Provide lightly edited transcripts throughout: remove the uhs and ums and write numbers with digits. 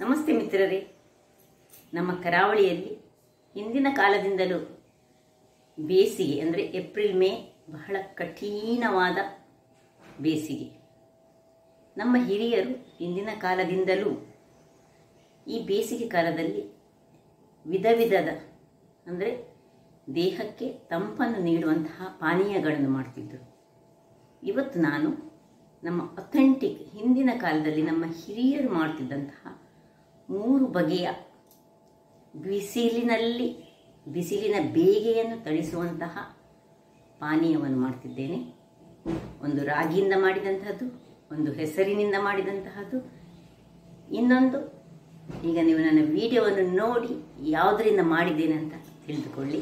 ನಮಸ್ತೆ ಮಿತ್ರರೇ. ನಮ್ಮ ಕರಾವಳಿಯಲ್ಲಿ ಹಿಂದಿನ ಕಾಲದಿಂದಲೂ ಬೇಸಿಗೆ ಅಂದರೆ ಏಪ್ರಿಲ್ ಮೇ ಬಹಳ ಕಠಿಣವಾದ ಬೇಸಿಗೆ. ನಮ್ಮ ಹಿರಿಯರು ಹಿಂದಿನ ಕಾಲದಿಂದಲೂ ಈ ಬೇಸಿಗೆ ಕಾಲದಲ್ಲಿ ವಿಧ ವಿಧದ ಅಂದರೆ ದೇಹಕ್ಕೆ ತಂಪನ್ನು ನೀಡುವಂತಹ ಪಾನೀಯಗಳನ್ನು ಮಾಡ್ತಿದ್ದರು. ಇವತ್ತು ನಾನು ನಮ್ಮ ಅಥೆಂಟಿಕ್ ಹಿಂದಿನ ಕಾಲದಲ್ಲಿ ನಮ್ಮ ಹಿರಿಯರು ಮಾಡ್ತಿದ್ದಂತಹ 3 ಬಗೆಯ ಬಿಸಿಲಿನ ಬೇಗೆಯನ್ನು ತಣಿಸುವಂತಹ ಪಾನೀಯವನ್ನು ಮಾಡ್ತಿದ್ದೇನೆ. ಒಂದು ರಾಗಿಯಿಂದ ಮಾಡಿದಂತಹದ್ದು, ಒಂದು ಹೆಸರಿನಿಂದ ಮಾಡಿದಂತಹದ್ದು, ಇನ್ನೊಂದು ಈಗ ನೀವು ನನ್ನ ವಿಡಿಯೋವನ್ನು ನೋಡಿ ಯಾವುದರಿಂದ ಮಾಡಿದ್ದೇನೆ ಅಂತ ತಿಳಿದುಕೊಳ್ಳಿ.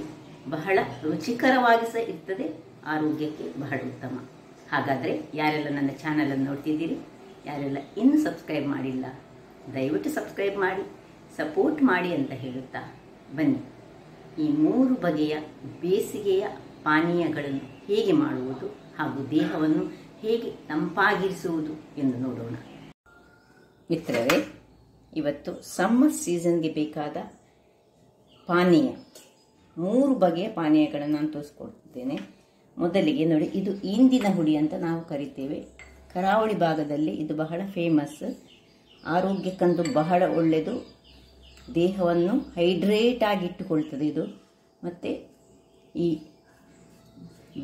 ಬಹಳ ರುಚಿಕರವಾಗಿ ಸಹ ಇರ್ತದೆ, ಆರೋಗ್ಯಕ್ಕೆ ಬಹಳ ಉತ್ತಮ. ಹಾಗಾದರೆ ಯಾರೆಲ್ಲ ನನ್ನ ಚಾನಲನ್ನು ನೋಡ್ತಿದ್ದೀರಿ, ಯಾರೆಲ್ಲ ಇನ್ನೂ ಸಬ್ಸ್ಕ್ರೈಬ್ ಮಾಡಿಲ್ಲ, ದಯವಿಟ್ಟು ಸಬ್ಸ್ಕ್ರೈಬ್ ಮಾಡಿ ಸಪೋರ್ಟ್ ಮಾಡಿ ಅಂತ ಹೇಳುತ್ತಾ ಬನ್ನಿ ಈ 3 ಬಗೆಯ ಬೇಸಿಗೆಯ ಪಾನೀಯಗಳನ್ನು ಹೇಗೆ ಮಾಡುವುದು ಹಾಗೂ ದೇಹವನ್ನು ಹೇಗೆ ತಂಪಾಗಿರಿಸುವುದು ಎಂದು ನೋಡೋಣ. ಮಿತ್ರರೇ, ಇವತ್ತು ಸಮ್ಮರ್ ಸೀಸನ್ಗೆ ಬೇಕಾದ ಪಾನೀಯ 3 ಬಗೆಯ ಪಾನೀಯಗಳನ್ನು ನಾನು ತೋರಿಸ್ಕೊಡ್ತಿದ್ದೇನೆ. ಮೊದಲಿಗೆ ನೋಡಿ, ಇದು ಇಂದಿನ ಹುಡಿ ಅಂತ ನಾವು ಕರಿತೇವೆ. ಕರಾವಳಿ ಭಾಗದಲ್ಲಿ ಇದು ಬಹಳ ಫೇಮಸ್. ಆರೋಗ್ಯಕ್ಕಂತೂ ಬಹಳ ಒಳ್ಳೆಯದು, ದೇಹವನ್ನು ಹೈಡ್ರೇಟ್ ಆಗಿ ಇಟ್ಟುಕೊಳ್ತದೆ ಇದು. ಮತ್ತು ಈ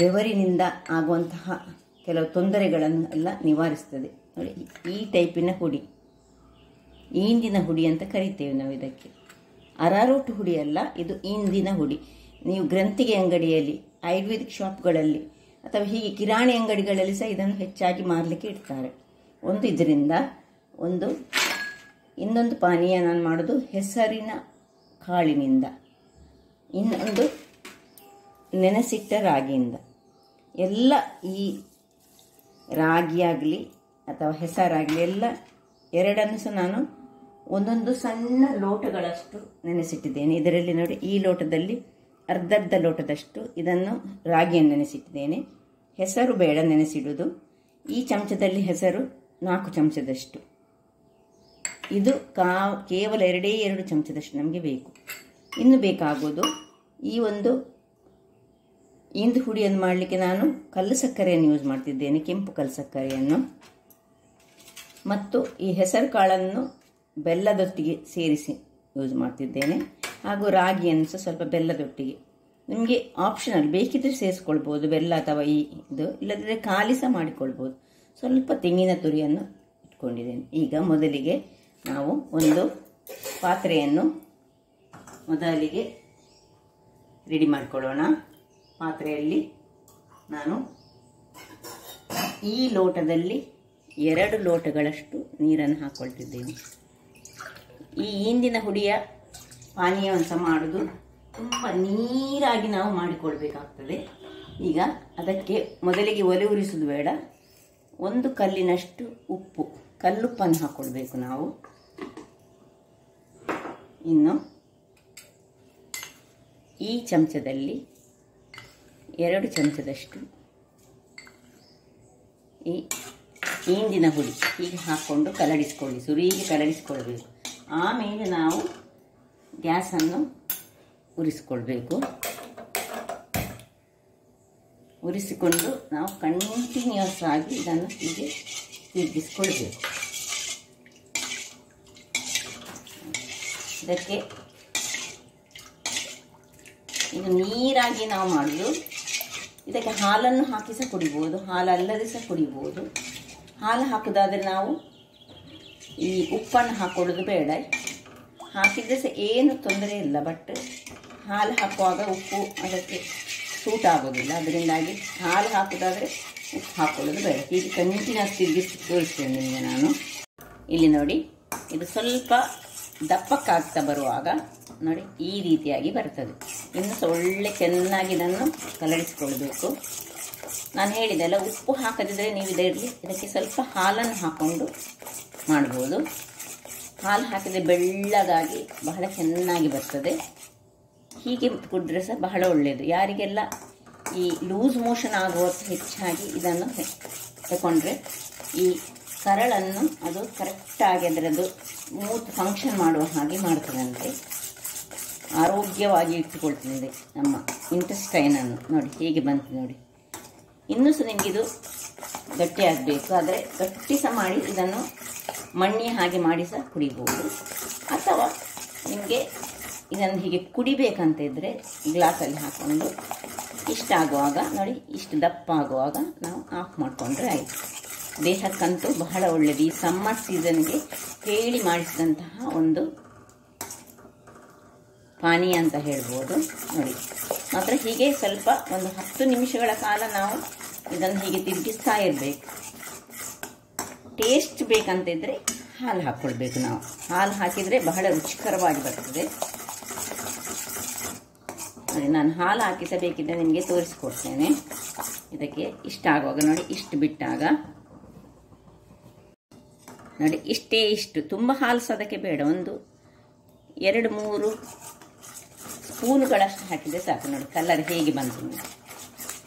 ಬೆವರಿನಿಂದ ಆಗುವಂತಹ ಕೆಲವು ತೊಂದರೆಗಳನ್ನು ಎಲ್ಲ ನಿವಾರಿಸ್ತದೆ. ನೋಡಿ, ಈ ಟೈಪಿನ ಹುಡಿ ಇಂದಿನ ಹುಡಿ ಅಂತ ಕರಿತೇವೆ ನಾವು ಇದಕ್ಕೆ. ಅರಾರೋಟ್ ಹುಡಿ ಅಲ್ಲ, ಇದು ಇಂದಿನ ಹುಡಿ. ನೀವು ಗ್ರಂಥಿಗೆ ಅಂಗಡಿಯಲ್ಲಿ, ಆಯುರ್ವೇದಿಕ್ ಶಾಪ್ಗಳಲ್ಲಿ ಅಥವಾ ಹೀಗೆ ಕಿರಾಣಿ ಅಂಗಡಿಗಳಲ್ಲಿ ಸಹ ಇದನ್ನು ಹೆಚ್ಚಾಗಿ ಮಾರಲಿಕ್ಕೆ ಇಡ್ತಾರೆ. ಒಂದು ಇದರಿಂದ, ಇನ್ನೊಂದು ಪಾನೀಯ ನಾನು ಮಾಡೋದು ಹೆಸರಿನ ಕಾಳಿನಿಂದ, ಇನ್ನೊಂದು ನೆನೆಸಿಟ್ಟ ರಾಗಿಯಿಂದ. ಎಲ್ಲ ಈ ರಾಗಿಯಾಗಲಿ ಅಥವಾ ಹೆಸರಾಗಲಿ ಎಲ್ಲ ಎರಡನ್ನು ಸಹ ನಾನು ಒಂದೊಂದು ಸಣ್ಣ ಲೋಟಗಳಷ್ಟು ನೆನೆಸಿಟ್ಟಿದ್ದೇನೆ. ಇದರಲ್ಲಿ ನೋಡಿ, ಈ ಲೋಟದಲ್ಲಿ ಅರ್ಧ ಲೋಟದಷ್ಟು ಇದನ್ನು ರಾಗಿಯನ್ನು ನೆನೆಸಿಟ್ಟಿದ್ದೇನೆ. ಹೆಸರು ಬೇಡ ನೆನೆಸಿಡುವುದು. ಈ ಚಮಚದಲ್ಲಿ ಹೆಸರು 4 ಚಮಚದಷ್ಟು, ಇದು ಕೇವಲ 2 ಚಮಚದಷ್ಟು ನಮಗೆ ಬೇಕು. ಇನ್ನು ಬೇಕಾಗೋದು ಈ ಒಂದು ಇಂದು ಹುಡಿಯನ್ನು ಮಾಡಲಿಕ್ಕೆ ನಾನು ಕಲ್ಲು ಸಕ್ಕರೆಯನ್ನು ಯೂಸ್ ಮಾಡ್ತಿದ್ದೇನೆ, ಕೆಂಪು ಕಲ್ಲು ಸಕ್ಕರೆಯನ್ನು. ಮತ್ತು ಈ ಹೆಸರು ಕಾಳನ್ನು ಬೆಲ್ಲದೊಟ್ಟಿಗೆ ಸೇರಿಸಿ ಯೂಸ್ ಮಾಡ್ತಿದ್ದೇನೆ. ಹಾಗೂ ರಾಗಿಯನ್ನು ಸಹ ಸ್ವಲ್ಪ ಬೆಲ್ಲದೊಟ್ಟಿಗೆ, ನಿಮಗೆ ಆಪ್ಷನಲ್, ಬೇಕಿದ್ರೆ ಸೇರಿಸ್ಕೊಳ್ಬೋದು ಬೆಲ್ಲ ಅಥವಾ ಇದು, ಇಲ್ಲದಿದ್ದರೆ ಖಾಲಿ ಸಹ ಮಾಡಿಕೊಳ್ಬೋದು. ಸ್ವಲ್ಪ ತೆಂಗಿನ ತುರಿಯನ್ನು ಇಟ್ಕೊಂಡಿದ್ದೇನೆ. ಈಗ ಮೊದಲಿಗೆ ನಾವು ಒಂದು ಪಾತ್ರೆಯನ್ನು ಮೊದಲಿಗೆ ರೆಡಿ ಮಾಡಿಕೊಳ್ಳೋಣ. ಪಾತ್ರೆಯಲ್ಲಿ ನಾನು ಈ ಲೋಟದಲ್ಲಿ 2 ಲೋಟಗಳಷ್ಟು ನೀರನ್ನು ಹಾಕ್ಕೊಳ್ತಿದ್ದೇನೆ. ಈ ಇಂದಿನ ಹುಡಿಯ ಪಾನೀಯವನ್ನು ಸಹ ಮಾಡೋದು ತುಂಬ ನೀರಾಗಿ ನಾವು ಮಾಡಿಕೊಳ್ಬೇಕಾಗ್ತದೆ. ಈಗ ಅದಕ್ಕೆ ಮೊದಲಿಗೆ ಒಲೆ ಉರಿಸೋದು ಬೇಡ, 1 ಕಲ್ಲಿನಷ್ಟು ಉಪ್ಪು, ಕಲ್ಲುಪ್ಪನ್ನು ಹಾಕ್ಕೊಳ್ಬೇಕು ನಾವು. ಇನ್ನು ಈ ಚಮಚದಲ್ಲಿ 2 ಚಮಚದಷ್ಟು ಈ ಇಂದಿನ ಹುಡಿ ಹೀಗೆ ಹಾಕ್ಕೊಂಡು ಕಲಡಿಸ್ಕೊಳ್ಳಿ, ಸುರಿಗೆ ಕಲಡಿಸ್ಕೊಳ್ಬೇಕು. ಆಮೇಲೆ ನಾವು ಗ್ಯಾಸನ್ನು ಉರಿಸಿಕೊಳ್ಬೇಕು. ಉರಿಸಿಕೊಂಡು ನಾವು ಕಂಟಿನ್ಯೂಸ್ ಆಗಿ ಇದನ್ನು ಹೀಗೆ ತಿರುಗಿಸ್ಕೊಳ್ಬೇಕು. ಇದಕ್ಕೆ ಇದು ನೀರಾಗಿ ನಾವು ಮಾಡೋದು. ಇದಕ್ಕೆ ಹಾಲನ್ನು ಹಾಕಿ ಸಹ ಕುಡಿಬೋದು, ಹಾಲಲ್ಲದೆ ಸಹ ಕುಡಿಬೋದು. ಹಾಲು ಹಾಕೋದಾದರೆ ನಾವು ಈ ಉಪ್ಪನ್ನು ಹಾಕೊಳ್ಳೋದು ಬೇಡ, ಹಾಕಿದರೆ ಸಹ ಏನು ತೊಂದರೆ ಇಲ್ಲ. ಬಟ್ ಹಾಲು ಹಾಕುವಾಗ ಉಪ್ಪು ಅದಕ್ಕೆ ಸೂಟ್ ಆಗೋದಿಲ್ಲ, ಅದರಿಂದಾಗಿ ಹಾಲು ಹಾಕೋದಾದರೆ ಉಪ್ಪು ಹಾಕೊಳ್ಳೋದು ಬೇಡ. ಹೀಗೆ ಕಂಟಿನ್ಯೂಸ್ ತಿರುಗಿಸಿ ತೋರಿಸ್ತೇನೆ ನಿಮಗೆ ನಾನು. ಇಲ್ಲಿ ನೋಡಿ, ಇದು ಸ್ವಲ್ಪ ದಪ್ಪಕ್ಕಾಗ್ತಾ ಬರುವಾಗ ನೋಡಿ ಈ ರೀತಿಯಾಗಿ ಬರ್ತದೆ. ಇನ್ನು ಸಹ ಒಳ್ಳೆ ಚೆನ್ನಾಗಿ ಇದನ್ನು ಕಲಡಿಸ್ಕೊಳ್ಬೇಕು. ನಾನು ಹೇಳಿದೆಲ್ಲ, ಉಪ್ಪು ಹಾಕದಿದ್ದರೆ ನೀವು ಇದಕ್ಕೆ ಸ್ವಲ್ಪ ಹಾಲನ್ನು ಹಾಕ್ಕೊಂಡು ಮಾಡ್ಬೋದು. ಹಾಲು ಹಾಕಿದರೆ ಬೆಳ್ಳಗಾಗಿ ಬಹಳ ಚೆನ್ನಾಗಿ ಬರ್ತದೆ. ಹೀಗೆ ಕುಡಿದ್ರೆ ಸಹ ಬಹಳ ಒಳ್ಳೆಯದು. ಯಾರಿಗೆಲ್ಲ ಈ ಲೂಸ್ ಮೋಷನ್ ಆಗುವ ಹೆಚ್ಚಾಗಿ ಇದನ್ನು ತಗೊಂಡ್ರೆ ಈ ಕರಳನ್ನು ಅದು ಕರೆಕ್ಟಾಗಿ ಅದರದ್ದು ಸ್ಮೂತ್ ಫಂಕ್ಷನ್ ಮಾಡುವ ಹಾಗೆ ಮಾಡ್ತದಂತೆ. ಆರೋಗ್ಯವಾಗಿ ಇಟ್ಟುಕೊಳ್ತದೆ ನಮ್ಮ ಇಂಟೆಸ್ಟೈನನ್ನು. ನೋಡಿ ಹೇಗೆ ಬಂತು ನೋಡಿ. ಇನ್ನೂ ಸಹ ನಿಮಗಿದು ಗಟ್ಟಿ ಆಗಬೇಕು, ಆದರೆ ಗಟ್ಟಿ ಸಹ ಮಾಡಿ ಇದನ್ನು ಮಣ್ಣಿ ಹಾಗೆ ಮಾಡಿ ಸಹ ಕುಡಿಬೋದು. ಅಥವಾ ನಿಮಗೆ ಇದನ್ನು ಹೀಗೆ ಕುಡಿಬೇಕಂತ ಇದ್ದರೆ ಗ್ಲಾಸಲ್ಲಿ ಹಾಕ್ಕೊಂಡು ಇಷ್ಟಾಗುವಾಗ ನೋಡಿ, ಇಷ್ಟು ದಪ್ಪ ಆಗುವಾಗ ನಾವು ಆಫ್ ಮಾಡಿಕೊಂಡ್ರೆ ಆಯಿತು. ದೇಹಕ್ಕಂತೂ ಬಹಳ ಒಳ್ಳೆಯದು. ಈ ಸಮ್ಮರ್ ಸೀಸನ್ಗೆ ಹೇಳಿ ಮಾಡಿಸಿದಂತಹ ಒಂದು ಪಾನೀಯ ಅಂತ ಹೇಳ್ಬೋದು. ನೋಡಿ ಮಾತ್ರ ಹೀಗೆ ಸ್ವಲ್ಪ ಒಂದು 10 ನಿಮಿಷಗಳ ಕಾಲ ನಾವು ಇದನ್ನು ಹೀಗೆ ತಿರುಗಿಸ್ತಾ ಇರಬೇಕು. ಟೇಸ್ಟ್ ಬೇಕಂತಿದ್ರೆ ಹಾಲು ಹಾಕ್ಕೊಳ್ಬೇಕು. ನಾವು ಹಾಲು ಹಾಕಿದರೆ ಬಹಳ ರುಚಿಕರವಾಗಿ ಬರ್ತದೆ. ನೋಡಿ, ನಾನು ಹಾಲು ಹಾಕಿಸಬೇಕಿದ್ರೆ ನಿಮಗೆ ತೋರಿಸ್ಕೊಡ್ತೇನೆ. ಇದಕ್ಕೆ ಇಷ್ಟ ಆಗುವಾಗ ನೋಡಿ, ಇಷ್ಟು ಬಿಟ್ಟಾಗ ನೋಡಿ, ಇಷ್ಟು ತುಂಬ ಹಾಲು ಸಹ ಅದಕ್ಕೆ ಬೇಡ. ಒಂದು 2-3 ಸ್ಪೂನುಗಳಷ್ಟು ಹಾಕಿದರೆ ಸಾಕು. ನೋಡಿ ಕಲರ್ ಹೇಗೆ ಬಂತು ನೋಡಿ,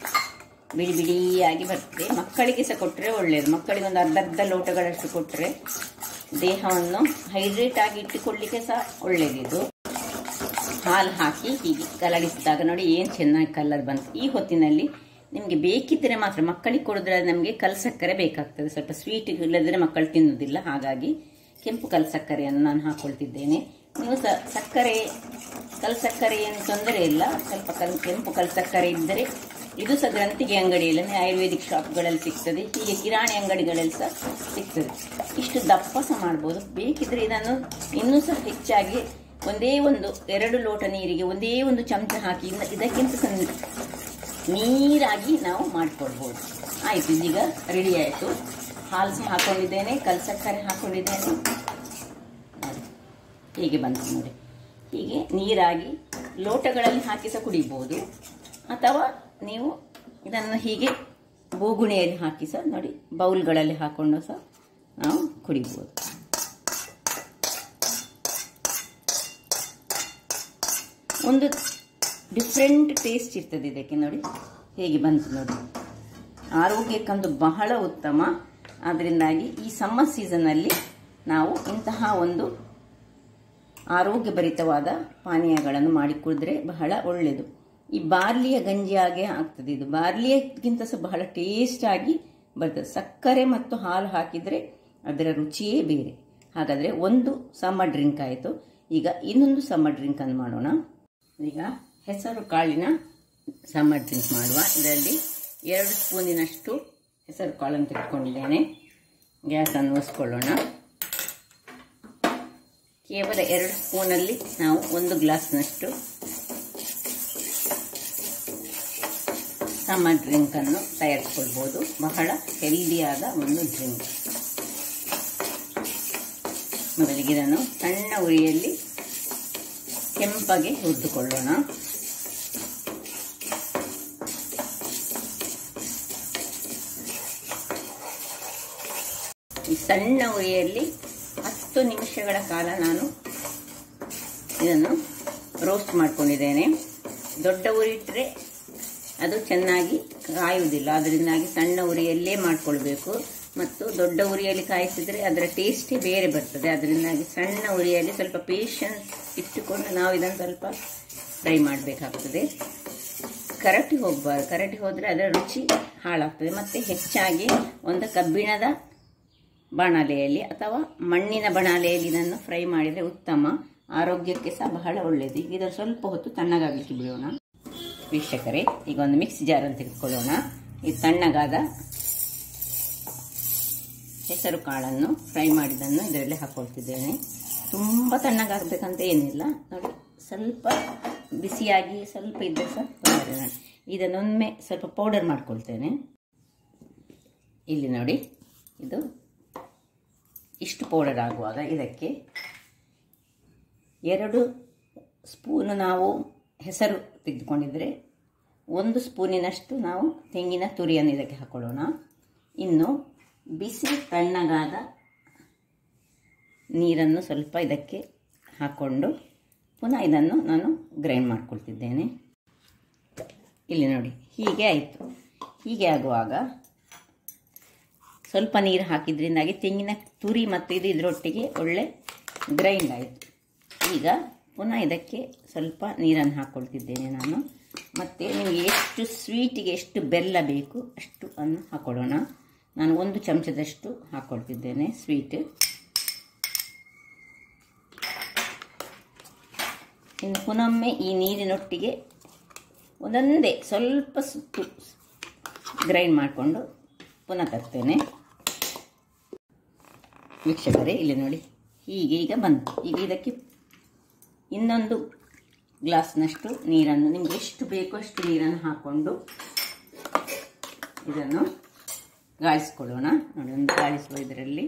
ಬಿಡಿ ಬಿಡಿಯಾಗಿ ಬರ್ತದೆ. ಮಕ್ಕಳಿಗೆ ಸಹ ಕೊಟ್ಟರೆ ಒಳ್ಳೆಯದು. ಮಕ್ಕಳಿಗೆ ಒಂದು ಅರ್ಧ ಲೋಟಗಳಷ್ಟು ಕೊಟ್ಟರೆ ದೇಹವನ್ನು ಹೈಡ್ರೇಟ್ ಆಗಿ ಇಟ್ಟುಕೊಳ್ಳಿಕ್ಕೆ ಸಹ ಒಳ್ಳೆಯದಿದು. ಹಾಲು ಹಾಕಿ ಹೀಗೆ ಕಲಡಿಸಿದಾಗ ನೋಡಿ ಏನು ಚೆನ್ನಾಗಿ ಕಲರ್ ಬಂತು. ಈ ಹೊತ್ತಿನಲ್ಲಿ ನಿಮಗೆ ಬೇಕಿದ್ದರೆ ಮಾತ್ರ ಮಕ್ಕಳಿಗೆ ಕೊಡಿದ್ರೆ ನಮಗೆ ಕಲ್ಸಕ್ಕರೆ ಬೇಕಾಗ್ತದೆ. ಸ್ವಲ್ಪ ಸ್ವೀಟ್ ಇಲ್ಲದ್ರೆ ಮಕ್ಕಳು ತಿನ್ನುವುದಿಲ್ಲ. ಹಾಗಾಗಿ ಕೆಂಪು ಕಲ್ಸಕ್ಕರೆಯನ್ನು ನಾನು ಹಾಕ್ಕೊಳ್ತಿದ್ದೇನೆ. ನೀವು ಸಹ ಸಕ್ಕರೆ ಕಲ್ಸಕ್ಕರೆ ಏನು ತೊಂದರೆ ಇಲ್ಲ. ಸ್ವಲ್ಪ ಕೆಂಪು ಕಲ್ಸಕ್ಕರೆ ಇದ್ದರೆ ಇದು ಸಹ ಗ್ರಂಥಿಗೆ ಅಂಗಡಿಯಲ್ಲಿ, ಆಯುರ್ವೇದಿಕ್ ಶಾಪ್ಗಳಲ್ಲಿ ಸಿಗ್ತದೆ. ಹೀಗೆ ಕಿರಾಣಿ ಅಂಗಡಿಗಳಲ್ಲಿ ಸಹ ಸಿಗ್ತದೆ. ಇಷ್ಟು ದಪ್ಪ ಸಹ ಮಾಡ್ಬೋದು. ಬೇಕಿದ್ರೆ ಇದನ್ನು ಇನ್ನೂ ಸಹ ಹೆಚ್ಚಾಗಿ ಒಂದೇ 2 ಲೋಟ ನೀರಿಗೆ ಒಂದೇ 1 ಚಮಚ ಹಾಕಿ ಇದಕ್ಕಿಂತ ಸಹ ನೀರಾಗಿ ನಾವು ಮಾಡಿಕೊಡ್ಬೋದು. ಆಯಿತು, ಇದೀಗ ರೆಡಿ ಆಯಿತು. ಹಾಲು ಸಹ ಹಾಕ್ಕೊಂಡಿದ್ದೇನೆ, ಕಲ್ಸಕ್ಕರೆ ಹಾಕ್ಕೊಂಡಿದ್ದೇನೆ. ಹೀಗೆ ಬಂತು ನೋಡಿ. ಹೀಗೆ ನೀರಾಗಿ ಲೋಟಗಳಲ್ಲಿ ಹಾಕಿ ಸಹ ಕುಡಿಬೋದು. ಅಥವಾ ನೀವು ಇದನ್ನು ಹೀಗೆ ಬೋಗುಣಿಯಲ್ಲಿ ಹಾಕಿ ಸಹ ನೋಡಿ, ಬೌಲ್ಗಳಲ್ಲಿ ಹಾಕೊಂಡು ಸಹ ನಾವು ಕುಡಿಬೋದು. ಒಂದು ಡಿಫ್ರೆಂಟ್ ಟೇಸ್ಟ್ ಇರ್ತದೆ ಇದಕ್ಕೆ. ನೋಡಿ ಹೇಗೆ ಬಂತು ನೋಡಿ. ಆರೋಗ್ಯಕ್ಕಂತೂ ಬಹಳ ಉತ್ತಮ. ಆದ್ದರಿಂದಾಗಿ ಈ ಸಮ್ಮರ್ ಸೀಸನ್ನಲ್ಲಿ ನಾವು ಇಂತಹ ಒಂದು ಆರೋಗ್ಯಭರಿತವಾದ ಪಾನೀಯಗಳನ್ನು ಮಾಡಿ ಕುಡಿದ್ರೆ ಬಹಳ ಒಳ್ಳೆಯದು. ಈ ಬಾರ್ಲಿಯ ಗಂಜಿಯಾಗೆ ಆಗ್ತದೆ. ಇದು ಬಾರ್ಲಿಯಕ್ಕಿಂತ ಸಹ ಬಹಳ ಟೇಸ್ಟ್ ಆಗಿ ಬರ್ತದೆ. ಸಕ್ಕರೆ ಮತ್ತು ಹಾಲು ಹಾಕಿದರೆ ಅದರ ರುಚಿಯೇ ಬೇರೆ. ಹಾಗಾದರೆ ಒಂದು ಸಮ್ಮರ್ ಡ್ರಿಂಕ್ ಆಯಿತು. ಈಗ ಇನ್ನೊಂದು ಸಮ್ಮರ್ ಡ್ರಿಂಕ್ ಅನ್ನು ಮಾಡೋಣ. ಈಗ ಹೆಸರು ಕಾಳಿನ ಸಮ್ಮರ್ ಡ್ರಿಂಕ್ ಮಾಡುವ. ಇದರಲ್ಲಿ 2 ಸ್ಪೂನಿನಷ್ಟು ಹೆಸರು ಕಾಳನ್ನು ತೆಗೆದುಕೊಂಡಿದ್ದೇನೆ. ಗ್ಯಾಸನ್ನು ಒರೆಸ್ಕೊಳ್ಳೋಣ. ಕೇವಲ 2 ಸ್ಪೂನಲ್ಲಿ ನಾವು 1 ಗ್ಲಾಸ್ನಷ್ಟು ಸಮ್ಮರ್ ಡ್ರಿಂಕನ್ನು ತಯಾರಿಸ್ಕೊಳ್ಬೋದು. ಬಹಳ ಹೆಲ್ದಿಯಾದ ಒಂದು ಡ್ರಿಂಕ್. ಮೊದಲಿಗೆ ಇದನ್ನು ಸಣ್ಣ ಉರಿಯಲ್ಲಿ ಕೆಂಪಗೆ ಹುರಿದುಕೊಳ್ಳೋಣ. ಈ ಸಣ್ಣ ಉರಿಯಲ್ಲಿ 10 ನಿಮಿಷಗಳ ಕಾಲ ನಾನು ಇದನ್ನು ರೋಸ್ಟ್ ಮಾಡ್ಕೊಂಡಿದ್ದೇನೆ. ದೊಡ್ಡ ಉರಿ ಇಟ್ಟರೆ ಅದು ಚೆನ್ನಾಗಿ ಕಾಯುವುದಿಲ್ಲ. ಅದರಿಂದಾಗಿ ಸಣ್ಣ ಉರಿಯಲ್ಲೇ ಮಾಡ್ಕೊಳ್ಬೇಕು. ಮತ್ತು ದೊಡ್ಡ ಉರಿಯಲ್ಲಿ ಕಾಯಿಸಿದರೆ ಅದರ ಟೇಸ್ಟೇ ಬೇರೆ ಬರ್ತದೆ. ಅದರಿಂದಾಗಿ ಸಣ್ಣ ಉರಿಯಲ್ಲಿ ಸ್ವಲ್ಪ ಪೇಷನ್ಸ್ ಇಟ್ಟುಕೊಂಡು ನಾವು ಇದನ್ನು ಸ್ವಲ್ಪ ಫ್ರೈ ಮಾಡಬೇಕಾಗ್ತದೆ. ಕರಟಿ ಹೋಗಬಾರ್ದು. ಕರಟಿ ಹೋದರೆ ಅದರ ರುಚಿ ಹಾಳಾಗ್ತದೆ. ಮತ್ತು ಹೆಚ್ಚಾಗಿ ಒಂದು ಕಬ್ಬಿಣದ ಬಾಣಲೆಯಲ್ಲಿ ಅಥವಾ ಮಣ್ಣಿನ ಬಾಣಲೆಯಲ್ಲಿ ಇದನ್ನು ಫ್ರೈ ಮಾಡಿದರೆ ಉತ್ತಮ. ಆರೋಗ್ಯಕ್ಕೆ ಸಹ ಬಹಳ ಒಳ್ಳೆಯದು. ಈಗ ಇದನ್ನು ಸ್ವಲ್ಪ ಹೊತ್ತು ತಣ್ಣಗಾಗಲಿಕ್ಕೆ ಬಿಡೋಣ. ವೀಕ್ಷಕರೇ, ಈಗ ಒಂದು ಮಿಕ್ಸಿ ಜಾರನ್ನು ತೆಗೆದುಕೊಳ್ಳೋಣ. ಈ ತಣ್ಣಗಾದ ಹೆಸರು ಕಾಳನ್ನು ಫ್ರೈ ಮಾಡಿದ್ದನ್ನು ಇದರಲ್ಲಿ ಹಾಕ್ಕೊಳ್ತಿದ್ದೇನೆ. ತುಂಬ ತಣ್ಣಗಾಗಬೇಕಂತ ಏನಿಲ್ಲ. ನೋಡಿ, ಸ್ವಲ್ಪ ಬಿಸಿಯಾಗಿ ಸ್ವಲ್ಪ ಇದ್ದರೆ ಸಹ ತೊಂದರೆ. ಇದನ್ನೊಮ್ಮೆ ಸ್ವಲ್ಪ ಪೌಡರ್ ಮಾಡ್ಕೊಳ್ತೇನೆ. ಇಲ್ಲಿ ನೋಡಿ, ಇದು ಇಷ್ಟು ಪೌಡರ್ ಆಗುವಾಗ ಇದಕ್ಕೆ 2 ಸ್ಪೂನು ನಾವು ಹೆಸರು ತೆಗೆದುಕೊಂಡಿದ್ರೆ 1 ಸ್ಪೂನಿನಷ್ಟು ನಾವು ತೆಂಗಿನ ತುರಿಯನ್ನು ಇದಕ್ಕೆ ಹಾಕೊಳ್ಳೋಣ. ಇನ್ನು ಬಿಸಿ ತಣ್ಣಗಾದ ನೀರನ್ನು ಸ್ವಲ್ಪ ಇದಕ್ಕೆ ಹಾಕ್ಕೊಂಡು ಪುನಃ ಇದನ್ನು ನಾನು ಗ್ರೈಂಡ್ ಮಾಡ್ಕೊಳ್ತಿದ್ದೇನೆ. ಇಲ್ಲಿ ನೋಡಿ, ಹೀಗೆ ಆಯಿತು. ಹೀಗೆ ಆಗುವಾಗ ಸ್ವಲ್ಪ ನೀರು ಹಾಕಿದ್ರಿಂದಾಗಿ ತೆಂಗಿನ ತುರಿ ಮತ್ತು ಇದರೊಟ್ಟಿಗೆ ಒಳ್ಳೆ ಗ್ರೈಂಡ್ ಆಯಿತು. ಈಗ ಪುನಃ ಇದಕ್ಕೆ ಸ್ವಲ್ಪ ನೀರನ್ನು ಹಾಕ್ಕೊಳ್ತಿದ್ದೇನೆ ನಾನು. ಮತ್ತು ನಿಮಗೆ ಎಷ್ಟು ಸ್ವೀಟಿಗೆ ಎಷ್ಟು ಬೆಲ್ಲ ಬೇಕು ಅಷ್ಟು ಅನ್ನು ಹಾಕ್ಕೊಳ್ಳೋಣ. ನಾನು 1 ಚಮಚದಷ್ಟು ಹಾಕ್ಕೊಳ್ತಿದ್ದೇನೆ ಸ್ವೀಟ್. ಇನ್ನು ಪುನೊಮ್ಮೆ ಈ ನೀರಿನೊಟ್ಟಿಗೆ ಒಂದೊಂದೇ ಸ್ವಲ್ಪ ಸುತ್ತು ಗ್ರೈಂಡ್ ಮಾಡಿಕೊಂಡು ಪುನಃ ತರ್ತೇನೆ. ವೀಕ್ಷಕರೇ, ಇಲ್ಲಿ ನೋಡಿ, ಹೀಗೆ ಈಗ ಬಂತು. ಈಗ ಇದಕ್ಕೆ ಇನ್ನೊಂದು ಗ್ಲಾಸ್ನಷ್ಟು ನೀರನ್ನು, ನಿಮಗೆ ಎಷ್ಟು ಬೇಕೋ ಅಷ್ಟು ನೀರನ್ನು ಹಾಕ್ಕೊಂಡು ಇದನ್ನು ಗಾಳಿಸ್ಕೊಳ್ಳೋಣ. ನೋಡಿ, ಒಂದು ಗಾಳಿಸುವ ಇದರಲ್ಲಿ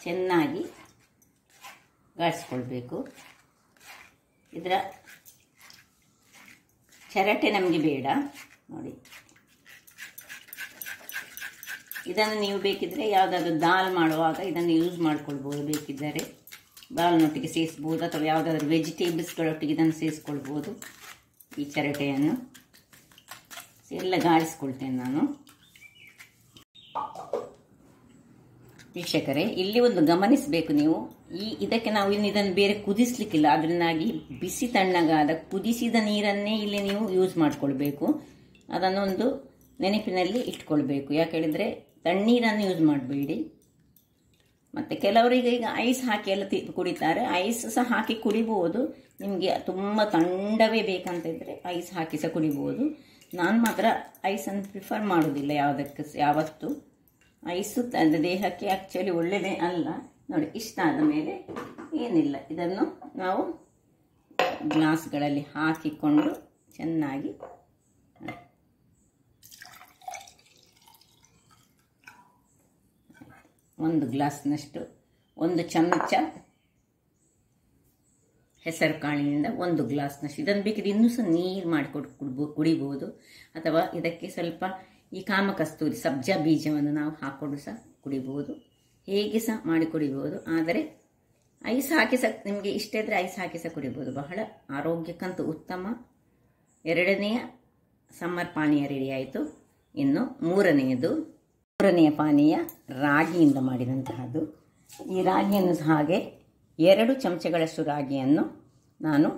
ಚೆನ್ನಾಗಿ ಗಾಳಿಸ್ಕೊಳ್ಬೇಕು. ಇದರ ಚರಟೆ ನಮಗೆ ಬೇಡ. ನೋಡಿ, ಇದನ್ನು ನೀವು ಬೇಕಿದ್ದರೆ ಯಾವುದಾದ್ರೂ ದಾಲ್ ಮಾಡುವಾಗ ಇದನ್ನು ಯೂಸ್ ಮಾಡ್ಕೊಳ್ಬೋದು. ಬೇಕಿದ್ದರೆ ದಾಲ್ನೊಟ್ಟಿಗೆ ಸೇರಿಸ್ಬೋದು, ಅಥವಾ ಯಾವುದಾದ್ರೂ ವೆಜಿಟೇಬಲ್ಸ್ಗಳೊಟ್ಟಿಗೆ ಇದನ್ನು ಸೇರಿಸ್ಕೊಳ್ಬೋದು. ಈ ಚರಟೆಯನ್ನು ಎಲ್ಲ ಗಾಳಿಸ್ಕೊಳ್ತೇನೆ ನಾನು. ವೀಕ್ಷಕರೇ, ಇಲ್ಲಿ ಒಂದು ಗಮನಿಸಬೇಕು ನೀವು, ಇದಕ್ಕೆ ನಾವು ಇನ್ನು ಇದನ್ನು ಬೇರೆ ಕುದಿಸ್ಲಿಕ್ಕಿಲ್ಲ. ಅದರಿಂದಾಗಿ ಬಿಸಿ ತಣ್ಣಗಾದ ಕುದಿಸಿದ ನೀರನ್ನೇ ಇಲ್ಲಿ ನೀವು ಯೂಸ್ ಮಾಡ್ಕೊಳ್ಬೇಕು. ಅದನ್ನೊಂದು ನೆನಪಿನಲ್ಲಿ ಇಟ್ಕೊಳ್ಬೇಕು. ಯಾಕೆ ಹೇಳಿದರೆ ತಣ್ಣೀರನ್ನು ಯೂಸ್ ಮಾಡಬೇಡಿ. ಮತ್ತು ಕೆಲವರಿಗೆ ಈಗ ಐಸ್ ಹಾಕಿ ಎಲ್ಲ ಕುಡಿತಾರೆ. ಐಸ್ ಸಹ ಹಾಕಿ ಕುಡಿಬೋದು. ನಿಮಗೆ ತುಂಬ ತಂಡವೇ ಬೇಕಂತ ಇದ್ದರೆ ಐಸ್ ಹಾಕಿ ಸಹ ಕುಡಿಬೋದು. ನಾನು ಮಾತ್ರ ಐಸನ್ನು ಪ್ರಿಫರ್ ಮಾಡೋದಿಲ್ಲ ಯಾವತ್ತು. ಐಸು ದೇಹಕ್ಕೆ ಆ್ಯಕ್ಚುಲಿ ಒಳ್ಳೆಯದೇ ಅಲ್ಲ. ನೋಡಿ, ಇಷ್ಟ ಆದ ಮೇಲೆ ಏನಿಲ್ಲ, ಇದನ್ನು ನಾವು ಗ್ಲಾಸ್ಗಳಲ್ಲಿ ಹಾಕಿಕೊಂಡು ಚೆನ್ನಾಗಿ ಒಂದು ಗ್ಲಾಸ್ನಷ್ಟು 1 ಚಮಚ ಹೆಸರು ಕಾಳಿನಿಂದ 1 ಗ್ಲಾಸ್ನಷ್ಟು. ಇದನ್ನು ಬೇಕಿದ್ರೆ ಇನ್ನೂ ಸಹ ನೀರು ಮಾಡಿಕೊಟ್ಟು ಕುಡಿಬೋದು. ಅಥವಾ ಇದಕ್ಕೆ ಸ್ವಲ್ಪ ಈ ಕಾಮಕಸ್ತೂರಿ ಸಬ್ಜಾ ಬೀಜವನ್ನು ನಾವು ಹಾಕ್ಕೊಂಡು ಸಹ ಕುಡಿಬೋದು. ಹೇಗೆ ಸಹ ಮಾಡಿ ಕುಡಿಬೋದು. ಆದರೆ ಐಸ್ ಹಾಕಿ ಸಹ ನಿಮಗೆ ಇಷ್ಟ ಇದ್ದರೆ ಐಸ್ ಹಾಕಿ ಸಹ ಕುಡಿಬೋದು. ಬಹಳ ಆರೋಗ್ಯಕ್ಕಂತೂ ಉತ್ತಮ. 2ನೆಯ ಸಮ್ಮರ್ ಪಾನೀಯ ರೆಡಿ ಆಯಿತು. ಇನ್ನು ಮೂರನೆಯ ಪಾನೀಯ ರಾಗಿಯಿಂದ ಮಾಡಿದಂತಹದ್ದು. ಈ ರಾಗಿಯನ್ನು ಹಾಗೆ 2 ಚಮಚಗಳಷ್ಟು ರಾಗಿಯನ್ನು ನಾನು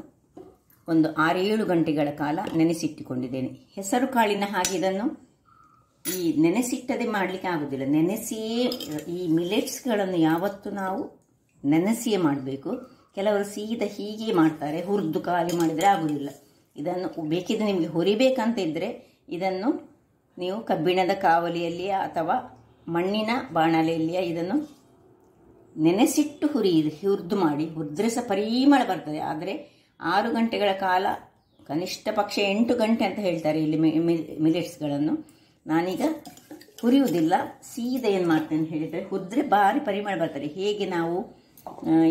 ಒಂದು 6-7 ಗಂಟೆಗಳ ಕಾಲ ನೆನೆಸಿಟ್ಟುಕೊಂಡಿದ್ದೇನೆ. ಹೆಸರು ಕಾಳಿನ ಹಾಗೆ ಇದನ್ನು ಈ ನೆನೆಸಿಟ್ಟದೆ ಮಾಡಲಿಕ್ಕೆ ಆಗೋದಿಲ್ಲ. ನೆನೆಸಿಯೇ ಈ ಮಿಲೆಟ್ಸ್ಗಳನ್ನು ಯಾವತ್ತೂ ನಾವು ನೆನೆಸಿಯೇ ಮಾಡಬೇಕು. ಕೆಲವರು ಸೀದಾ ಹೀಗೆ ಮಾಡ್ತಾರೆ, ಹುರಿದು ಖಾಲಿ ಮಾಡಿದರೆ ಆಗೋದಿಲ್ಲ. ಇದನ್ನು ಬೇಕಿದ್ರೆ ನಿಮಗೆ ಹುರಿಬೇಕಂತ ಇದ್ದರೆ ಇದನ್ನು ನೀವು ಕಬ್ಬಿಣದ ಕಾವಲಿಯಲ್ಲಿಯ ಅಥವಾ ಮಣ್ಣಿನ ಬಾಣಲೆಯಲ್ಲಿಯ ಇದನ್ನು ನೆನೆಸಿಟ್ಟು ಹುರಿದು ಮಾಡಿ. ಹುರಿದ್ರೆ ಸಹ ಪರಿಮಳ ಬರ್ತದೆ. ಆದರೆ 6 ಗಂಟೆಗಳ ಕಾಲ, ಕನಿಷ್ಠ ಪಕ್ಷ 8 ಗಂಟೆ ಅಂತ ಹೇಳ್ತಾರೆ ಇಲ್ಲಿ ಮಿಲೆಟ್ಸ್ಗಳನ್ನು. ನಾನೀಗ ಹುರಿಯುವುದಿಲ್ಲ, ಸೀದಾ ಏನು ಮಾಡ್ತೇನೆ ಹೇಳಿದರೆ ಹುರಿದ್ರೆ ಭಾರಿ ಪರಿಮಳ ಬರ್ತದೆ. ಹೇಗೆ ನಾವು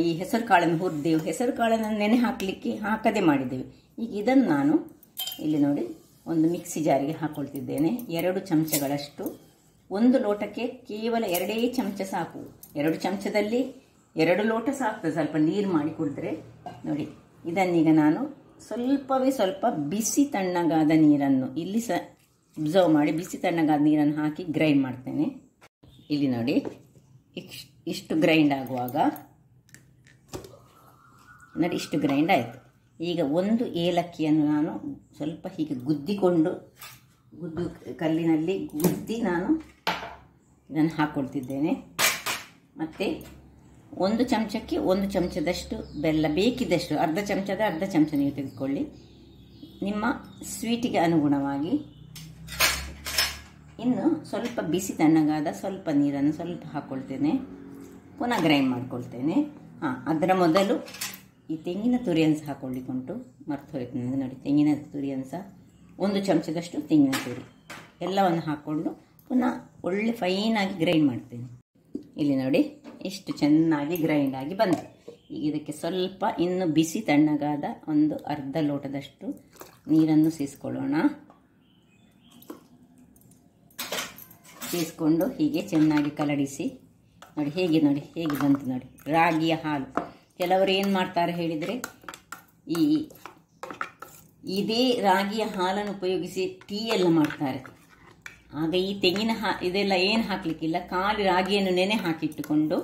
ಈ ಹೆಸರು ಕಾಳನ್ನು ಹುರಿದೆವು, ಹೆಸರು ಕಾಳನ್ನು ನೆನೆ ಹಾಕದೆ ಮಾಡಿದ್ದೇವೆ. ಈಗ ಇದನ್ನು ನಾನು ಇಲ್ಲಿ ನೋಡಿ ಒಂದು ಮಿಕ್ಸಿ ಜಾರಿಗೆ ಹಾಕ್ಕೊಳ್ತಿದ್ದೇನೆ. 2 ಚಮಚಗಳಷ್ಟು. 1 ಲೋಟಕ್ಕೆ ಕೇವಲ 2 ಚಮಚ ಸಾಕು. 2 ಚಮಚದಲ್ಲಿ 2 ಲೋಟ ಸಾಕ್ತದೆ. ಸ್ವಲ್ಪ ನೀರು ಮಾಡಿ ಕುಡಿದ್ರೆ ನೋಡಿ. ಇದನ್ನೀಗ ನಾನು ಸ್ವಲ್ಪ ಬಿಸಿ ತಣ್ಣಗಾದ ನೀರನ್ನು ಇಲ್ಲಿ ಸಹ ಅಬ್ಸರ್ವ್ ಮಾಡಿ, ಬಿಸಿ ತಣ್ಣಗಾದ ನೀರನ್ನು ಹಾಕಿ ಗ್ರೈಂಡ್ ಮಾಡ್ತೇನೆ. ಇಲ್ಲಿ ನೋಡಿ, ಇಷ್ಟು ಗ್ರೈಂಡ್ ಆಗುವಾಗ ನೋಡಿ, ಇಷ್ಟು ಗ್ರೈಂಡ್ ಆಯಿತು. ಈಗ 1 ಏಲಕ್ಕಿಯನ್ನು ನಾನು ಸ್ವಲ್ಪ ಹೀಗೆ ಕಲ್ಲಿನಲ್ಲಿ ಗುದ್ದಿ ನಾನು ಇದನ್ನು ಹಾಕ್ಕೊಳ್ತಿದ್ದೇನೆ. ಮತ್ತು 1 ಚಮಚಕ್ಕೆ 1 ಚಮಚದಷ್ಟು ಬೆಲ್ಲ, ಬೇಕಿದ್ದಷ್ಟು ಅರ್ಧ ಚಮಚ ನೀವು ತೆಗೆದುಕೊಳ್ಳಿ. ನಿಮ್ಮ ಸ್ವೀಟಿಗೆ ಅನುಗುಣವಾಗಿ. ಇನ್ನು ಸ್ವಲ್ಪ ಬಿಸಿ ತಣ್ಣಗಾದ ಸ್ವಲ್ಪ ನೀರನ್ನು ಸ್ವಲ್ಪ ಹಾಕ್ಕೊಳ್ತೇನೆ. ಪುನಃ ಗ್ರೈಂಡ್ ಮಾಡ್ಕೊಳ್ತೇನೆ. ಅದರ ಮೊದಲು ಈ ತೆಂಗಿನ ತುರಿಯನ್ನು ಸಹ ಹಾಕ್ಕೊಳ್ಳಿಕ್ಕುಂಟು, ಮರ್ತು ಹೋಯ್ತು ನನಗೆ. ನೋಡಿ, ತೆಂಗಿನ ತುರಿಯನ್ನು ಸಹ 1 ಚಮಚದಷ್ಟು ತೆಂಗಿನ ತುರಿ ಎಲ್ಲವನ್ನು ಹಾಕ್ಕೊಂಡು ಪುನಃ ಒಳ್ಳೆ ಫೈನಾಗಿ ಗ್ರೈಂಡ್ ಮಾಡ್ತೇನೆ. ಇಲ್ಲಿ ನೋಡಿ, ಎಷ್ಟು ಚೆನ್ನಾಗಿ ಗ್ರೈಂಡ್ ಆಗಿ ಬಂತು. ಈಗ ಇದಕ್ಕೆ ಸ್ವಲ್ಪ ಇನ್ನು ಬಿಸಿ ತಣ್ಣಗಾದ ಒಂದು ಅರ್ಧ ಲೋಟದಷ್ಟು ನೀರನ್ನು ಸೇರಿಸ್ಕೊಳ್ಳೋಣ. ಸೇರಿಸ್ಕೊಂಡು ಹೀಗೆ ಚೆನ್ನಾಗಿ ಕಲಡಿಸಿ ನೋಡಿ ಹೇಗೆ ಬಂತು ನೋಡಿ, ರಾಗಿಯ ಹಾಲು. ಕೆಲವರು ಏನು ಮಾಡ್ತಾರೆ ಹೇಳಿದರೆ ಇದೇ ರಾಗಿಯ ಹಾಲನ್ನು ಉಪಯೋಗಿಸಿ ಟೀ ಎಲ್ಲ ಮಾಡ್ತಾರೆ. ಆಗ ಈ ತೆಂಗಿನ ಇದೆಲ್ಲ ಏನು ಹಾಕಲಿಕ್ಕಿಲ್ಲ, ಖಾಲಿ ರಾಗಿಯನ್ನು ನೆನೆ ಹಾಕಿಟ್ಟುಕೊಂಡು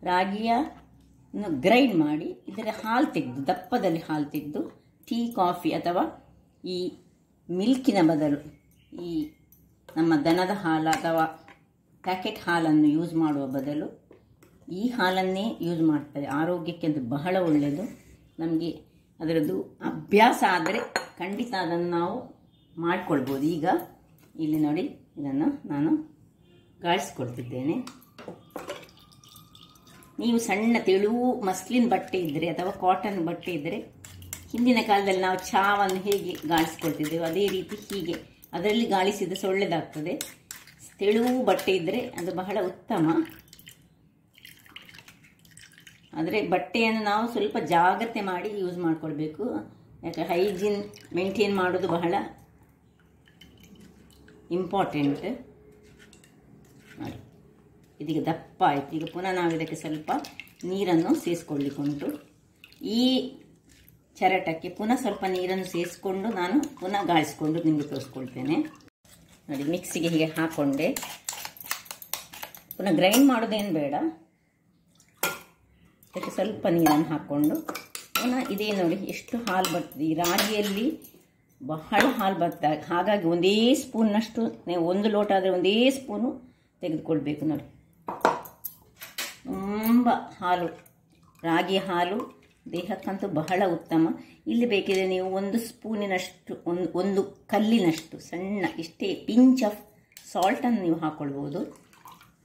ರಾಗಿಯನ್ನು ಗ್ರೈಂಡ್ ಮಾಡಿ ಇದರ ಹಾಲು ತೆಗೆದು, ದಪ್ಪದಲ್ಲಿ ಹಾಲು ತೆಗೆದು ಟೀ, ಕಾಫಿ ಅಥವಾ ಈ ಮಿಲ್ಕಿನ ಬದಲು ಈ ನಮ್ಮ ದನದ ಹಾಲು ಅಥವಾ ಪ್ಯಾಕೆಟ್ ಹಾಲನ್ನು ಯೂಸ್ ಮಾಡುವ ಬದಲು ಈ ಹಾಲನ್ನೇ ಯೂಸ್ ಮಾಡ್ತಾರೆ. ಆರೋಗ್ಯಕ್ಕೆ ಅದು ಬಹಳ ಒಳ್ಳೆಯದು. ನಮಗೆ ಅದರದ್ದು ಅಭ್ಯಾಸ ಆದರೆ ಖಂಡಿತ ಅದನ್ನು ನಾವು ಮಾಡಿಕೊಳ್ಬೋದು. ಈಗ ಇಲ್ಲಿ ನೋಡಿ, ಇದನ್ನು ನಾನು ಗಾಳಿಸ್ಕೊಳ್ತಿದ್ದೇನೆ. ನೀವು ಸಣ್ಣ ತೆಳುವು ಮಸ್ಲಿನ್ ಬಟ್ಟೆ ಇದ್ದರೆ ಅಥವಾ ಕಾಟನ್ ಬಟ್ಟೆ ಇದ್ದರೆ, ಹಿಂದಿನ ಕಾಲದಲ್ಲಿ ನಾವು ಚಾವನ್ನು ಹೇಗೆ ಗಾಳಿಸ್ಕೊಳ್ತಿದ್ದೇವೆ ಅದೇ ರೀತಿ ಹೀಗೆ ಅದರಲ್ಲಿ ಗಾಳಿಸಿದ ಸೊಳ್ಳೆದಾಗ್ತದೆ. ತೆಳುವು ಬಟ್ಟೆ ಇದ್ದರೆ ಅದು ಬಹಳ ಉತ್ತಮ. ಆದರೆ ಬಟ್ಟೆಯನ್ನು ನಾವು ಸ್ವಲ್ಪ ಜಾಗ್ರತೆ ಮಾಡಿ ಯೂಸ್ ಮಾಡಿಕೊಳ್ಬೇಕು. ಯಾಕೆ ಹೈಜೀನ್ ಮೇಂಟೈನ್ ಮಾಡೋದು ಬಹಳ ಇಂಪಾರ್ಟೆಂಟ್. ನೋಡಿ, ಇದೀಗ ದಪ್ಪ ಆಯಿತು. ಈಗ ಪುನಃ ನಾವು ಇದಕ್ಕೆ ಸ್ವಲ್ಪ ನೀರನ್ನು ಸೇರಿಸ್ಕೊಳ್ಳಿಕ್ಕುಂಟು. ಈ ಚರಟಕ್ಕೆ ಪುನಃ ಸ್ವಲ್ಪ ನೀರನ್ನು ಸೇರಿಸ್ಕೊಂಡು ನಾನು ಪುನಃ ಗಾಳಿಸ್ಕೊಂಡು ನಿಮಗೆ ತೋರಿಸ್ಕೊಳ್ತೇನೆ. ನೋಡಿ, ಮಿಕ್ಸಿಗೆ ಹೀಗೆ ಹಾಕ್ಕೊಂಡೆ. ಪುನಃ ಗ್ರೈಂಡ್ ಮಾಡೋದೇನು ಬೇಡ. ಅದಕ್ಕೆ ಸ್ವಲ್ಪ ನೀರನ್ನು ಹಾಕ್ಕೊಂಡು ಪುನಃ ಇದೇ ನೋಡಿ ಎಷ್ಟು ಹಾಲು ಬರ್ತದೆ. ಈ ರಾಗಿಯಲ್ಲಿ ಬಹಳ ಹಾಲು ಬರ್ತದೆ. ಹಾಗಾಗಿ ಒಂದೇ ಸ್ಪೂನ್ನಷ್ಟು, ನೀವು 1 ಲೋಟ ಆದರೆ ಒಂದೇ ಸ್ಪೂನು ತೆಗೆದುಕೊಳ್ಬೇಕು. ನೋಡಿ, ತುಂಬ ಹಾಲು, ರಾಗಿ ಹಾಲು ದೇಹಕ್ಕಂತೂ ಬಹಳ ಉತ್ತಮ. ಇಲ್ಲಿ ಬೇಕಿದ್ರೆ ನೀವು 1 ಸ್ಪೂನಿನಷ್ಟು, ಒಂದು ಕಲ್ಲಿನಷ್ಟು ಸಣ್ಣ ಇಷ್ಟೇ ಪಿಂಚ್ ಆಫ್ ಸಾಲ್ಟನ್ನು ನೀವು ಹಾಕ್ಕೊಳ್ಬೋದು.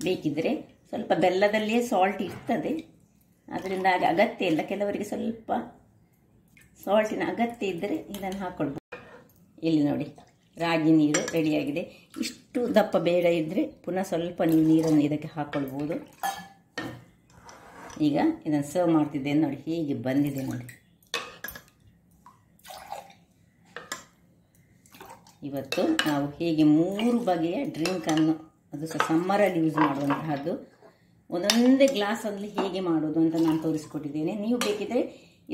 ಬೇಕಿದ್ದರೆ ಸ್ವಲ್ಪ ಬೆಲ್ಲದಲ್ಲಿಯೇ ಸಾಲ್ಟ್ ಇರ್ತದೆ, ಅದರಿಂದ ಅಗತ್ಯ ಇಲ್ಲ. ಕೆಲವರಿಗೆ ಸ್ವಲ್ಪ ಸಾಲ್ಟಿನ ಅಗತ್ಯ ಇದ್ದರೆ ಇದನ್ನು ಹಾಕ್ಕೊಳ್ಬೋದು. ಇಲ್ಲಿ ನೋಡಿ, ರಾಗಿ ನೀರು ರೆಡಿಯಾಗಿದೆ. ಇಷ್ಟು ದಪ್ಪ ಬೇಡ ಇದ್ದರೆ ಪುನಃ ಸ್ವಲ್ಪ ನೀವು ನೀರನ್ನು ಇದಕ್ಕೆ ಹಾಕ್ಕೊಳ್ಬೋದು. ಈಗ ಇದನ್ನು ಸರ್ವ್ ಮಾಡ್ತಿದ್ದೇನೆ. ನೋಡಿ ಹೇಗೆ ಬಂದಿದೆ ನೋಡಿ. ಇವತ್ತು ನಾವು ಹೇಗೆ 3 ಬಗೆಯ ಡ್ರಿಂಕನ್ನು, ಅದು ಸಹ ಸಮ್ಮರಲ್ಲಿ ಯೂಸ್ ಮಾಡುವಂತಹದ್ದು, ಒಂದೊಂದೇ ಗ್ಲಾಸಲ್ಲಿ ಹೇಗೆ ಮಾಡೋದು ಅಂತ ನಾನು ತೋರಿಸಿಕೊಟ್ಟಿದ್ದೇನೆ. ನೀವು ಬೇಕಿದ್ರೆ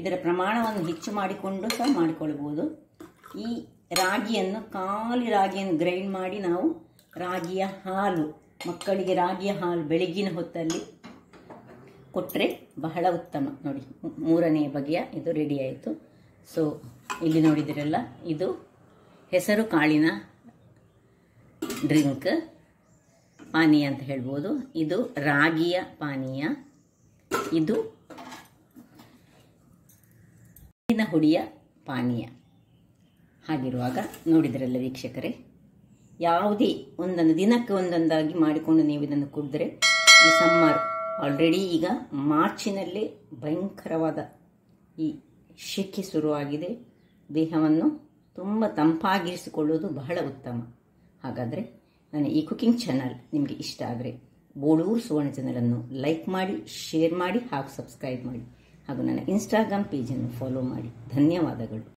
ಇದರ ಪ್ರಮಾಣವನ್ನು ಹೆಚ್ಚು ಮಾಡಿಕೊಂಡು ಸಹ ಮಾಡಿಕೊಳ್ಬೋದು. ಈ ರಾಗಿಯನ್ನು, ಖಾಲಿ ರಾಗಿಯನ್ನು ಗ್ರೈಂಡ್ ಮಾಡಿ ನಾವು ರಾಗಿಯ ಹಾಲು, ಮಕ್ಕಳಿಗೆ ರಾಗಿಯ ಹಾಲು ಬೆಳಗಿನ ಹೊತ್ತಲ್ಲಿ ಕೊಟ್ಟರೆ ಬಹಳ ಉತ್ತಮ. ನೋಡಿ, 3ನೇ ಬಗೆಯ ಇದು ರೆಡಿ ಆಯಿತು. ಸೊ ಇಲ್ಲಿ ನೋಡಿದಿರಲ್ಲ, ಇದು ಹೆಸರು ಕಾಳಿನ ಡ್ರಿಂಕ್, ಪಾನೀಯ ಅಂತ ಹೇಳ್ಬೋದು. ಇದು ರಾಗಿಯ ಪಾನೀಯ, ಇದು ಹುಡಿಯ ಪಾನೀಯ. ಹಾಗಿರುವಾಗ ನೋಡಿದ್ರಲ್ಲ ವೀಕ್ಷಕರೇ, ಯಾವುದೇ ಒಂದೊಂದು ದಿನಕ್ಕೆ ಒಂದೊಂದಾಗಿ ಮಾಡಿಕೊಂಡು ನೀವು ಇದನ್ನು ಕುಡಿದ್ರೆ, ಈ ಸಮ್ಮರ್ ಆಲ್ರೆಡಿ ಈಗ ಮಾರ್ಚಿನಲ್ಲೇ ಭಯಂಕರವಾದ ಈ ಶೆಕೆ ಶುರುವಾಗಿದೆ. ದೇಹವನ್ನು ತುಂಬ ತಂಪಾಗಿರಿಸಿಕೊಳ್ಳುವುದು ಬಹಳ ಉತ್ತಮ. ಹಾಗಾದರೆ ನನ್ನ ಈ ಕುಕಿಂಗ್ ಚಾನಲ್ ನಿಮಗೆ ಇಷ್ಟ ಆದರೆ ಬೋಳೂರು ಸುವರ್ಣ ಚಾನಲನ್ನು ಲೈಕ್ ಮಾಡಿ, ಶೇರ್ ಮಾಡಿ ಹಾಗೂ ಸಬ್ಸ್ಕ್ರೈಬ್ ಮಾಡಿ, ಹಾಗೂ ನನ್ನ ಇನ್ಸ್ಟಾಗ್ರಾಮ್ ಪೇಜನ್ನು ಫಾಲೋ ಮಾಡಿ. ಧನ್ಯವಾದಗಳು.